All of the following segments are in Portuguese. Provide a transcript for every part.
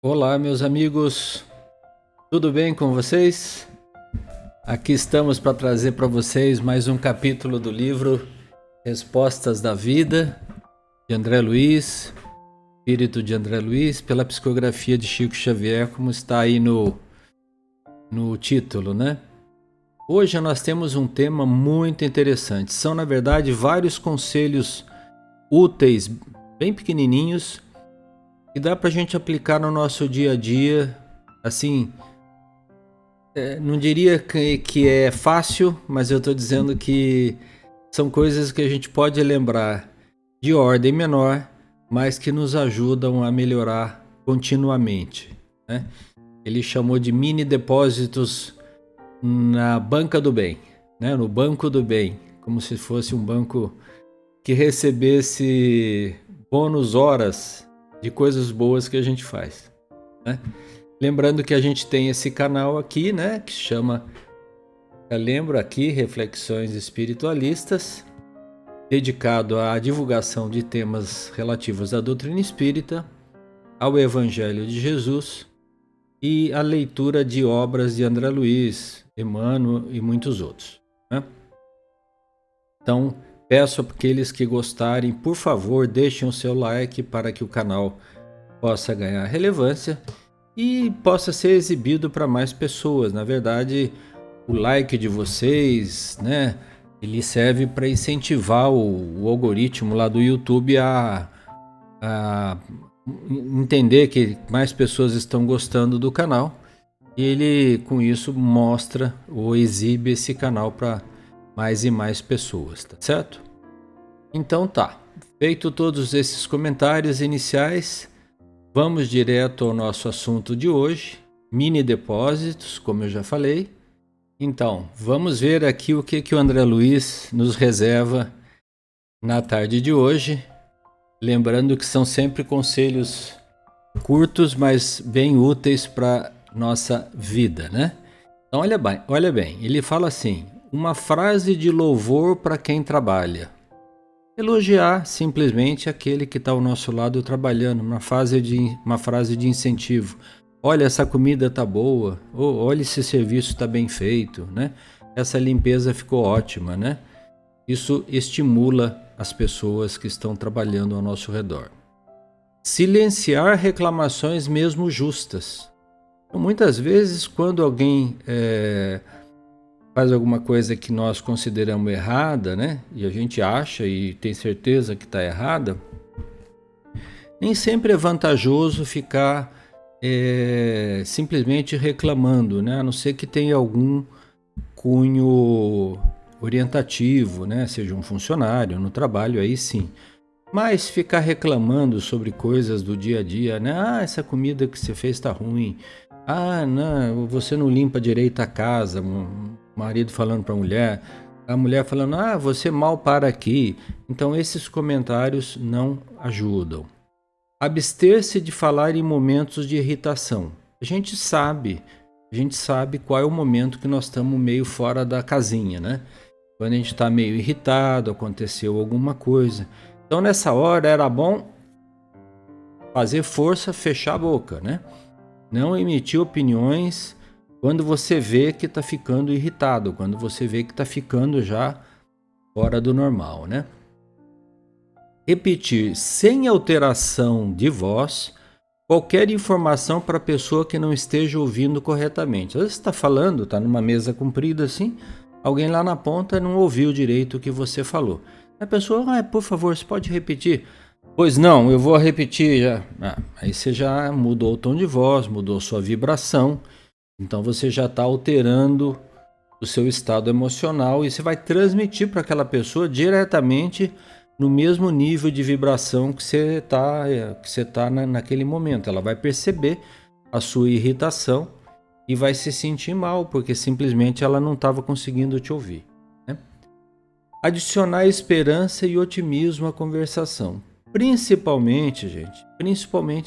Olá, meus amigos, tudo bem com vocês? Aqui estamos para trazer para vocês mais um capítulo do livro Respostas da Vida, de André Luiz, Espírito de André Luiz, pela psicografia de Chico Xavier, como está aí no título, né? Hoje nós temos um tema muito interessante. São, na verdade, vários conselhos úteis, bem pequenininhos, que dá para a gente aplicar no nosso dia a dia, assim. Não diria que é fácil, mas eu estou dizendo que são coisas que a gente pode lembrar de ordem menor, mas que nos ajudam a melhorar continuamente, né? Ele chamou de mini depósitos na banca do bem, né? No banco do bem, como se fosse um banco que recebesse bônus horas de coisas boas que a gente faz, né? Lembrando que a gente tem esse canal aqui, né, que se chama, eu lembro aqui, Reflexões Espiritualistas, dedicado à divulgação de temas relativos à doutrina espírita, ao Evangelho de Jesus e à leitura de obras de André Luiz, Emmanuel e muitos outros, né? Então, peço a aqueles que gostarem, por favor, deixem o seu like para que o canal possa ganhar relevância e possa ser exibido para mais pessoas. Na verdade, o like de vocês, né, ele serve para incentivar o algoritmo lá do YouTube a entender que mais pessoas estão gostando do canal, e ele com isso mostra ou exibe esse canal para mais e mais pessoas, tá certo? Então tá, feito todos esses comentários iniciais, vamos direto ao nosso assunto de hoje, mini depósitos, como eu já falei. Então, vamos ver aqui o que o André Luiz nos reserva na tarde de hoje. Lembrando que são sempre conselhos curtos, mas bem úteis para nossa vida, né? Então, olha bem, ele fala assim: uma frase de louvor para quem trabalha. Elogiar simplesmente aquele que está ao nosso lado trabalhando, uma frase de incentivo. Olha, essa comida está boa, ou olha, esse serviço está bem feito, né? Essa limpeza ficou ótima, né? Isso estimula as pessoas que estão trabalhando ao nosso redor. Silenciar reclamações mesmo justas. Então, muitas vezes, quando alguém faz alguma coisa que nós consideramos errada, né? E a gente acha e tem certeza que está errada, nem sempre é vantajoso ficar simplesmente reclamando, né? A não ser que tenha algum cunho orientativo, né? Seja um funcionário no trabalho, aí sim. Mas ficar reclamando sobre coisas do dia a dia, né? Ah, essa comida que você fez está ruim. Ah, não, você não limpa direito a casa. Marido falando para a mulher falando, ah, você mal para aqui. Então esses comentários não ajudam. Abster-se de falar em momentos de irritação. A gente sabe qual é o momento que nós estamos meio fora da casinha, né? Quando a gente está meio irritado, aconteceu alguma coisa. Então nessa hora era bom fazer força, fechar a boca, né? Não emitir opiniões quando você vê que está ficando irritado, quando você vê que está ficando já fora do normal, né? Repetir sem alteração de voz qualquer informação para a pessoa que não esteja ouvindo corretamente. Às vezes você está falando, está numa mesa comprida assim, alguém lá na ponta não ouviu direito o que você falou. A pessoa, por favor, você pode repetir? Pois não, eu vou repetir já. Aí você já mudou o tom de voz, mudou sua vibração, então você já está alterando o seu estado emocional e você vai transmitir para aquela pessoa diretamente no mesmo nível de vibração que você está naquele momento. Ela vai perceber a sua irritação e vai se sentir mal, porque simplesmente ela não estava conseguindo te ouvir, né? Adicionar esperança e otimismo à conversação. Principalmente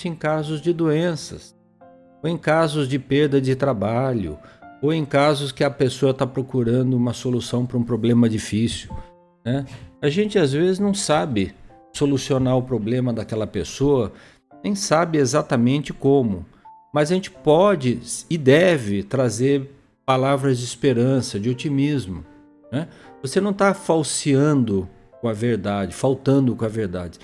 em casos de doenças, ou em casos de perda de trabalho, ou em casos que a pessoa está procurando uma solução para um problema difícil, né? A gente às vezes não sabe solucionar o problema daquela pessoa, nem sabe exatamente como, mas a gente pode e deve trazer palavras de esperança, de otimismo, né? Você não está falseando com a verdade, faltando com a verdade.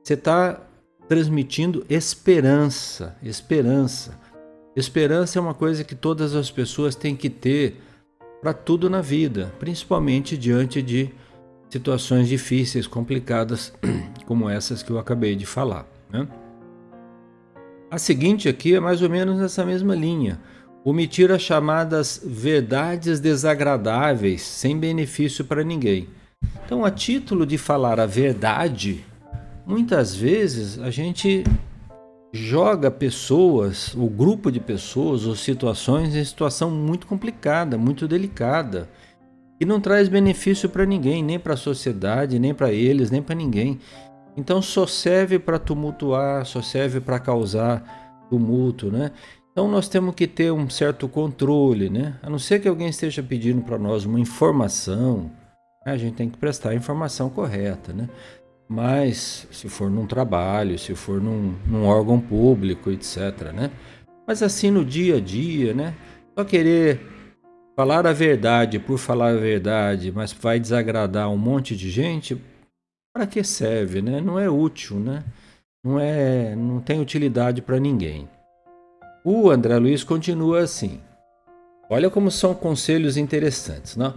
Você está transmitindo esperança. Esperança é uma coisa que todas as pessoas têm que ter para tudo na vida, principalmente diante de situações difíceis, complicadas, como essas que eu acabei de falar, né? A seguinte aqui é mais ou menos nessa mesma linha. Omitir as chamadas verdades desagradáveis sem benefício para ninguém. Então, a título de falar a verdade, muitas vezes a gente joga pessoas, ou grupo de pessoas, ou situações em situação muito complicada, muito delicada, e não traz benefício para ninguém, nem para a sociedade, nem para eles, nem para ninguém. Então só serve para tumultuar, só serve para causar tumulto, né? Então nós temos que ter um certo controle, né? A não ser que alguém esteja pedindo para nós uma informação, a gente tem que prestar a informação correta, né? Mas se for num trabalho, se for num órgão público, etc, né? Mas assim no dia a dia, né? Só querer falar a verdade por falar a verdade, mas vai desagradar um monte de gente, para que serve, né? Não é útil, né? Não tem utilidade para ninguém. O André Luiz continua assim. Olha como são conselhos interessantes, né?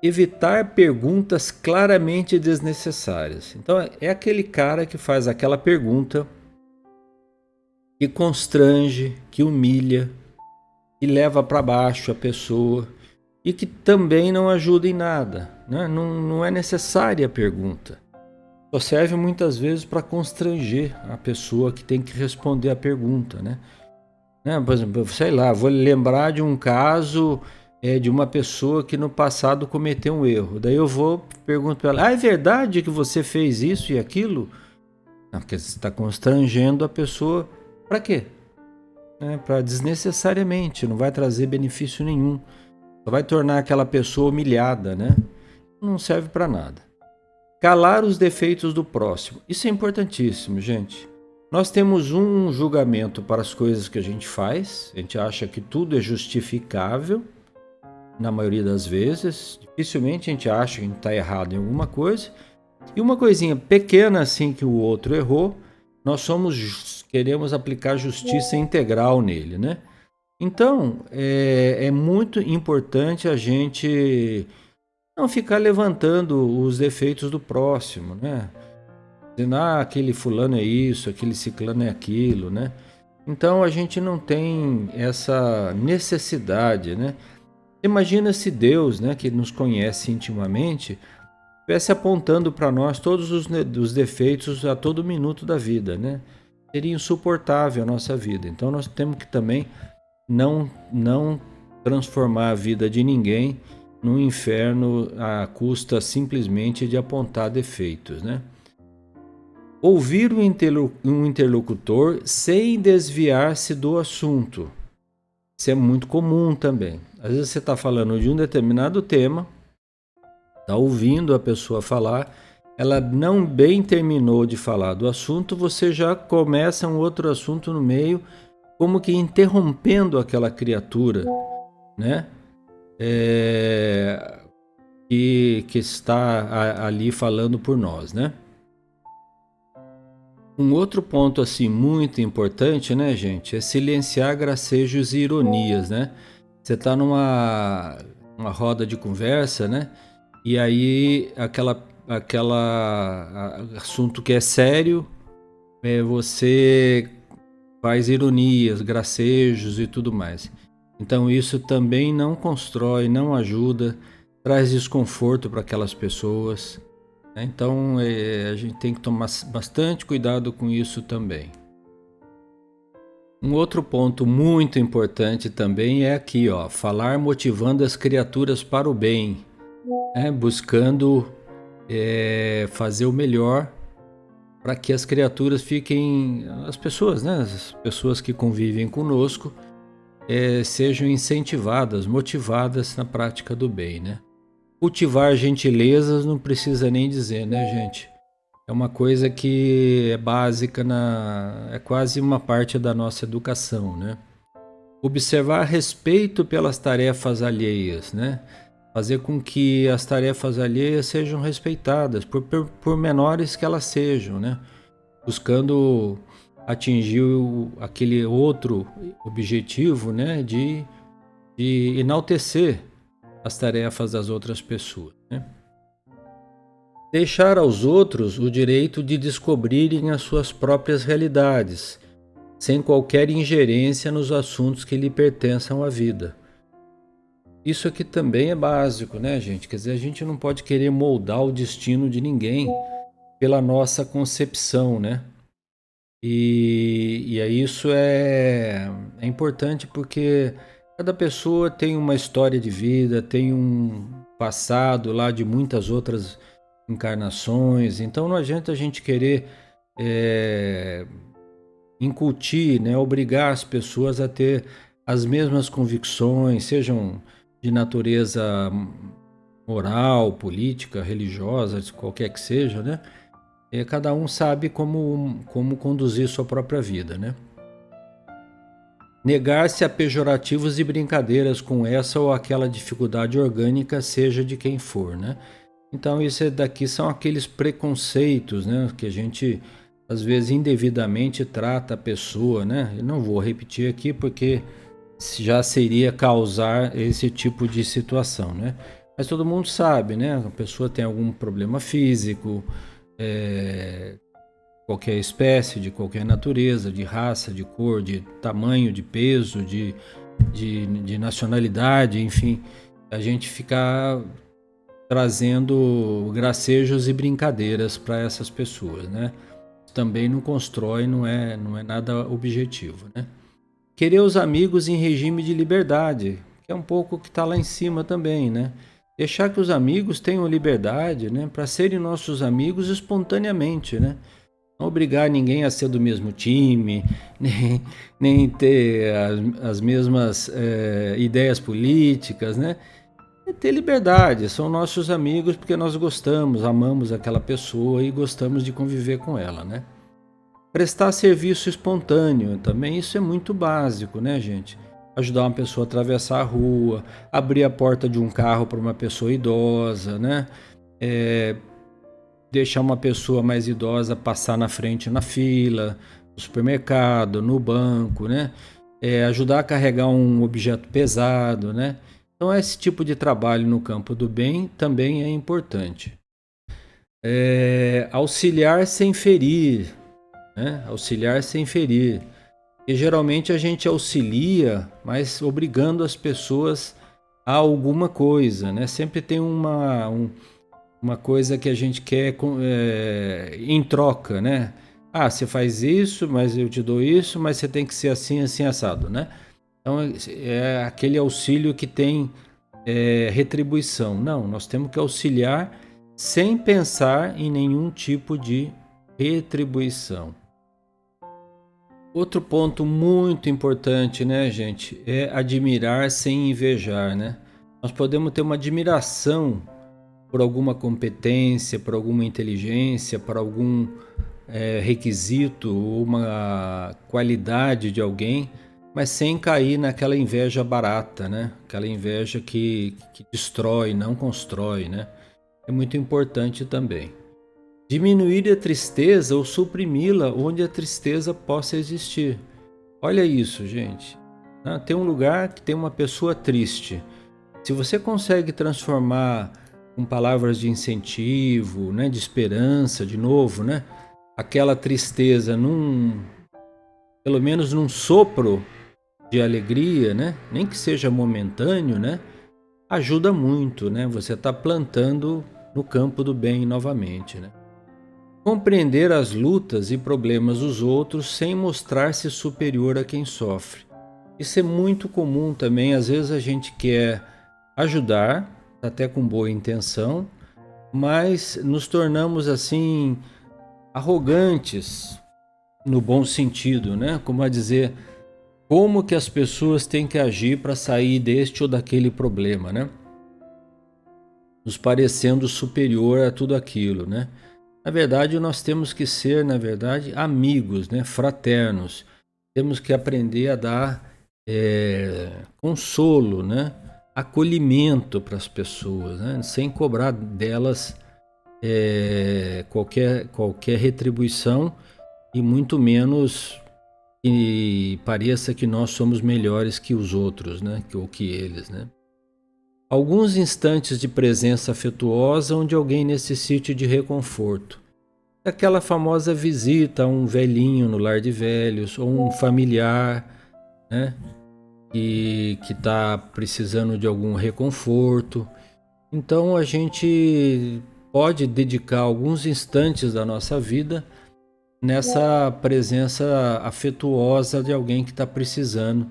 Evitar perguntas claramente desnecessárias. Então é aquele cara que faz aquela pergunta que constrange, que humilha, que leva para baixo a pessoa e que também não ajuda em nada, né? Não é necessária a pergunta. Só serve muitas vezes para constranger a pessoa que tem que responder a pergunta, né? Por exemplo, sei lá, vou lembrar de um caso de uma pessoa que no passado cometeu um erro. Daí eu vou pergunto para ela: é verdade que você fez isso e aquilo? Não, porque você está constrangendo a pessoa. Para quê? Para desnecessariamente, não vai trazer benefício nenhum. Só vai tornar aquela pessoa humilhada, né? Não serve para nada. Calar os defeitos do próximo. Isso é importantíssimo, gente. Nós temos um julgamento para as coisas que a gente faz. A gente acha que tudo é justificável, na maioria das vezes. Dificilmente a gente acha que a gente está errado em alguma coisa. E uma coisinha pequena assim que o outro errou, nós queremos aplicar justiça integral nele, né? Então, é muito importante a gente não ficar levantando os defeitos do próximo, né? Dizendo, aquele fulano é isso, aquele ciclano é aquilo, né? Então a gente não tem essa necessidade, né? Imagina se Deus, né, que nos conhece intimamente, estivesse apontando para nós todos os defeitos a todo minuto da vida, né? Seria insuportável a nossa vida. Então nós temos que também não transformar a vida de ninguém num inferno à custa simplesmente de apontar defeitos, né? Ouvir um interlocutor sem desviar-se do assunto. Isso é muito comum também. Às vezes você está falando de um determinado tema, está ouvindo a pessoa falar, ela não bem terminou de falar do assunto, você já começa um outro assunto no meio, como que interrompendo aquela criatura, né? Que está ali falando por nós, né? Um outro ponto assim muito importante, né, gente, é silenciar gracejos e ironias, né? Você está numa roda de conversa, né? E aí assunto que é sério, você faz ironias, gracejos e tudo mais. Então isso também não constrói, não ajuda, traz desconforto para aquelas pessoas. Então a gente tem que tomar bastante cuidado com isso também. Um outro ponto muito importante também é aqui, ó, falar motivando as criaturas para o bem, buscando fazer o melhor para que as criaturas fiquem, as pessoas, né, as pessoas que convivem conosco, sejam incentivadas, motivadas na prática do bem, né? Cultivar gentilezas não precisa nem dizer, né, gente? É uma coisa que é básica, é quase uma parte da nossa educação, né? Observar respeito pelas tarefas alheias, né? Fazer com que as tarefas alheias sejam respeitadas, por menores que elas sejam, né? Buscando atingir aquele outro objetivo, né? De enaltecer as tarefas das outras pessoas, né? Deixar aos outros o direito de descobrirem as suas próprias realidades, sem qualquer ingerência nos assuntos que lhe pertençam à vida. Isso aqui também é básico, né, gente? Quer dizer, a gente não pode querer moldar o destino de ninguém pela nossa concepção, né? E aí isso é importante porque cada pessoa tem uma história de vida, tem um passado lá de muitas outras encarnações, então não adianta a gente querer incutir, né, obrigar as pessoas a ter as mesmas convicções, sejam de natureza moral, política, religiosa, qualquer que seja, né? Cada um sabe como conduzir sua própria vida, né? Negar-se a pejorativos e brincadeiras com essa ou aquela dificuldade orgânica, seja de quem for, né? Então isso daqui são aqueles preconceitos, né, que a gente às vezes indevidamente trata a pessoa, né? Eu não vou repetir aqui porque já seria causar esse tipo de situação, né? Mas todo mundo sabe, né? A pessoa tem algum problema físico, qualquer espécie, de qualquer natureza, de raça, de cor, de tamanho, de peso, de nacionalidade, enfim, a gente ficar trazendo gracejos e brincadeiras para essas pessoas, né? Também não constrói, não é nada objetivo, né? Querer os amigos em regime de liberdade, que é um pouco o que está lá em cima também, né? Deixar que os amigos tenham liberdade, né, para serem nossos amigos espontaneamente, né? Não obrigar ninguém a ser do mesmo time, nem ter as mesmas ideias políticas, né? É ter liberdade, são nossos amigos porque nós gostamos, amamos aquela pessoa e gostamos de conviver com ela, né? Prestar serviço espontâneo, também isso é muito básico, né, gente? Ajudar uma pessoa a atravessar a rua, abrir a porta de um carro para uma pessoa idosa, né? Deixar uma pessoa mais idosa passar na frente na fila, no supermercado, no banco, né? Ajudar a carregar um objeto pesado, né? Então esse tipo de trabalho no campo do bem também é importante. Auxiliar sem ferir, né? Auxiliar sem ferir. E geralmente a gente auxilia, mas obrigando as pessoas a alguma coisa, né? Sempre tem uma coisa que a gente quer em troca, né? Ah, você faz isso, mas eu te dou isso, mas você tem que ser assim, assim, assado, né? Então é aquele auxílio que tem retribuição. Não, nós temos que auxiliar sem pensar em nenhum tipo de retribuição. Outro ponto muito importante, né, gente, é admirar sem invejar, né? Nós podemos ter uma admiração por alguma competência, por alguma inteligência, por algum requisito ou uma qualidade de alguém, mas sem cair naquela inveja barata, né? Aquela inveja que destrói, não constrói, né? É muito importante também. Diminuir a tristeza ou suprimi-la onde a tristeza possa existir. Olha isso, gente. Tem um lugar que tem uma pessoa triste. Se você consegue transformar com palavras de incentivo, né, de esperança, de novo, né, aquela tristeza pelo menos num sopro de alegria, né, nem que seja momentâneo, né, ajuda muito, né? Você está plantando no campo do bem novamente, né? Compreender as lutas e problemas dos outros sem mostrar-se superior a quem sofre. Isso é muito comum também. Às vezes a gente quer ajudar, até com boa intenção, mas nos tornamos assim arrogantes no bom sentido, né? Como a dizer, como que as pessoas têm que agir para sair deste ou daquele problema, né? Nos parecendo superior a tudo aquilo, né? Na verdade, nós temos que ser, amigos, né? Fraternos. Temos que aprender a dar consolo, né? Acolhimento para as pessoas, né? Sem cobrar delas qualquer retribuição, e muito menos que pareça que nós somos melhores que os outros, né? Ou que eles, né? Alguns instantes de presença afetuosa onde alguém necessite de reconforto. Aquela famosa visita a um velhinho no lar de velhos, ou um familiar, né? Que está precisando de algum reconforto. Então a gente pode dedicar alguns instantes da nossa vida nessa presença afetuosa de alguém que está precisando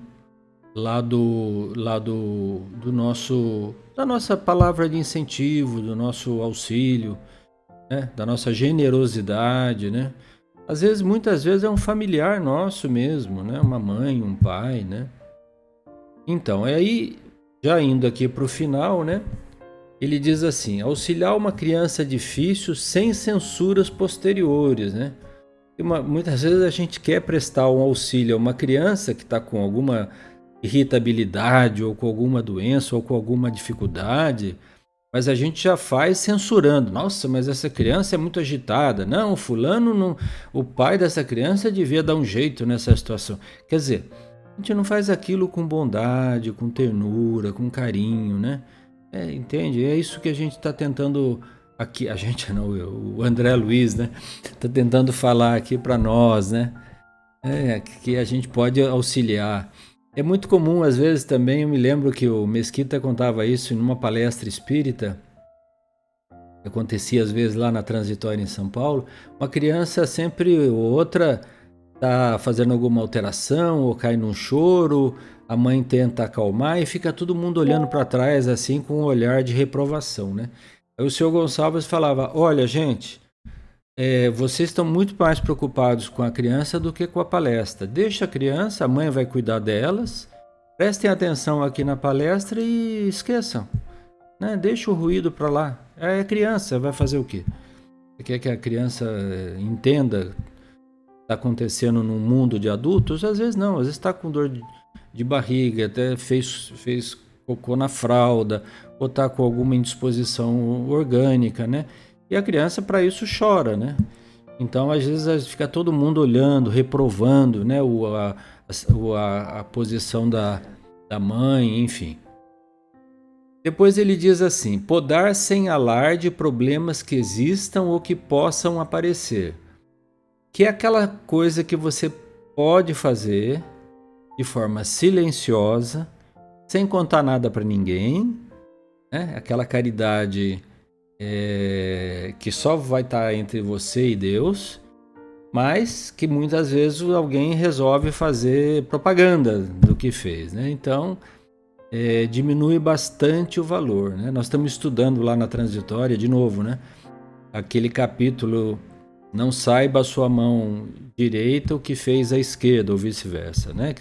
da nossa palavra de incentivo, do nosso auxílio, né? Da nossa generosidade, né? Muitas vezes é um familiar nosso mesmo, né? Uma mãe, um pai, né? Então, aí, já indo aqui para o final, né? Ele diz assim: auxiliar uma criança difícil sem censuras posteriores, né? Muitas vezes a gente quer prestar um auxílio a uma criança que está com alguma irritabilidade, ou com alguma doença, ou com alguma dificuldade, mas a gente já faz censurando. Nossa, mas essa criança é muito agitada. Não, fulano não, o pai dessa criança devia dar um jeito nessa situação. Quer dizer, a gente não faz aquilo com bondade, com ternura, com carinho, né? Entende? É isso que a gente está tentando aqui. A gente não, o André Luiz, né? Está tentando falar aqui para nós, né? Que a gente pode auxiliar. É muito comum, às vezes também, eu me lembro que o Mesquita contava isso em uma palestra espírita, que acontecia às vezes lá na Transitória em São Paulo. Uma criança sempre ou outra está fazendo alguma alteração ou cai num choro, a mãe tenta acalmar e fica todo mundo olhando para trás assim com um olhar de reprovação, né? Aí o senhor Gonçalves falava: olha, gente, vocês estão muito mais preocupados com a criança do que com a palestra. Deixa a criança, a mãe vai cuidar delas. Prestem atenção aqui na palestra e esqueçam, né? Deixa o ruído para lá. É criança, vai fazer o quê? Você quer que a criança entenda o que está acontecendo no mundo de adultos? Às vezes não, às vezes está com dor de barriga, até fez cocô na fralda, ou está com alguma indisposição orgânica, né? E a criança, para isso, chora, né? Então, às vezes, fica todo mundo olhando, reprovando, né? A posição da mãe, enfim. Depois ele diz assim: podar sem alarde problemas que existam ou que possam aparecer. Que é aquela coisa que você pode fazer de forma silenciosa, sem contar nada para ninguém, né? Aquela caridade que só vai estar entre você e Deus, mas que muitas vezes alguém resolve fazer propaganda do que fez, né? Então, diminui bastante o valor, né? Nós estamos estudando lá na Transitória, de novo, né? Aquele capítulo: não saiba a sua mão direita o que fez a esquerda, ou vice-versa, né?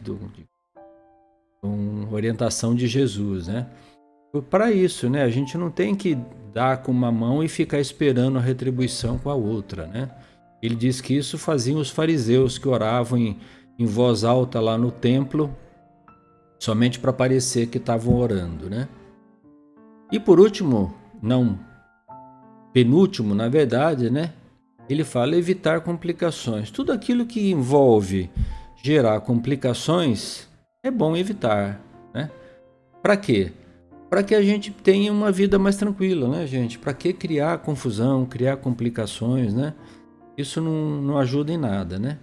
Com orientação de Jesus, né? Para isso, né? A gente não tem que dar com uma mão e ficar esperando a retribuição com a outra, né? Ele diz que isso faziam os fariseus, que oravam em voz alta lá no templo, somente para parecer que estavam orando, né? E por último, não penúltimo, na verdade, né? Ele fala evitar complicações. Tudo aquilo que envolve gerar complicações é bom evitar, né? Para quê? Para que a gente tenha uma vida mais tranquila, né, gente? Para que criar confusão, criar complicações, né? Isso não ajuda em nada, né?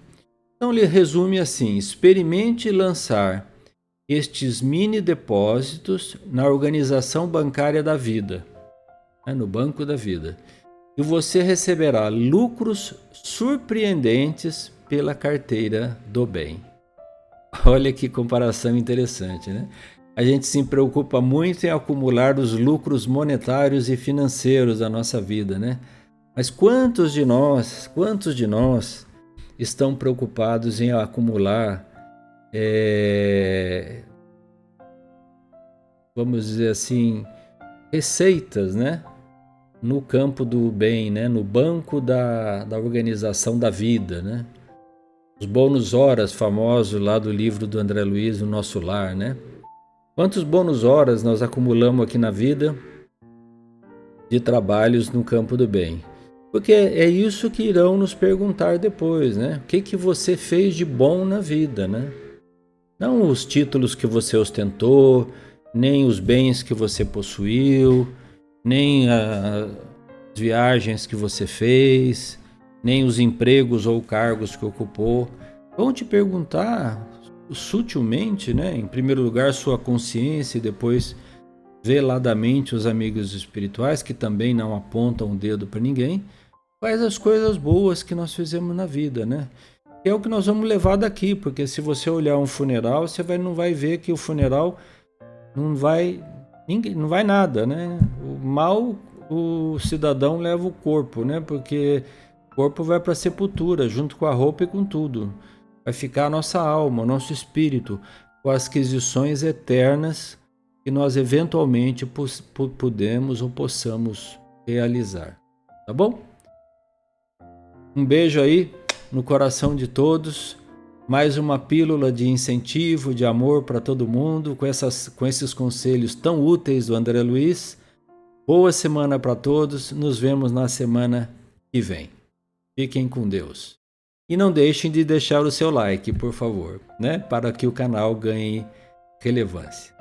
Então ele resume assim: experimente lançar estes mini depósitos na organização bancária da vida, né? No banco da vida, e você receberá lucros surpreendentes pela carteira do bem. Olha que comparação interessante, né? A gente se preocupa muito em acumular os lucros monetários e financeiros da nossa vida, né? Mas quantos de nós estão preocupados em acumular, vamos dizer assim, receitas, né? No campo do bem, né? No banco da organização da vida, né? Os bônus horas famosos lá do livro do André Luiz, O Nosso Lar, né? Quantos bônus horas nós acumulamos aqui na vida de trabalhos no campo do bem? Porque é isso que irão nos perguntar depois, né? O que você fez de bom na vida, né? Não os títulos que você ostentou, nem os bens que você possuiu, nem as viagens que você fez, nem os empregos ou cargos que ocupou. Vão te perguntar sutilmente, né? Em primeiro lugar, sua consciência e depois veladamente os amigos espirituais, que também não apontam o dedo para ninguém, quais as coisas boas que nós fizemos na vida, né? É o que nós vamos levar daqui, porque se você olhar um funeral, você não vai ver que o funeral não vai nada, né? O cidadão leva o corpo, né? Porque o corpo vai para a sepultura, junto com a roupa e com tudo. Vai ficar a nossa alma, o nosso espírito, com as aquisições eternas que nós eventualmente podemos ou possamos realizar. Tá bom? Um beijo aí no coração de todos. Mais uma pílula de incentivo, de amor para todo mundo, com esses conselhos tão úteis do André Luiz. Boa semana para todos. Nos vemos na semana que vem. Fiquem com Deus. E não deixem de deixar o seu like, por favor, né? Para que o canal ganhe relevância.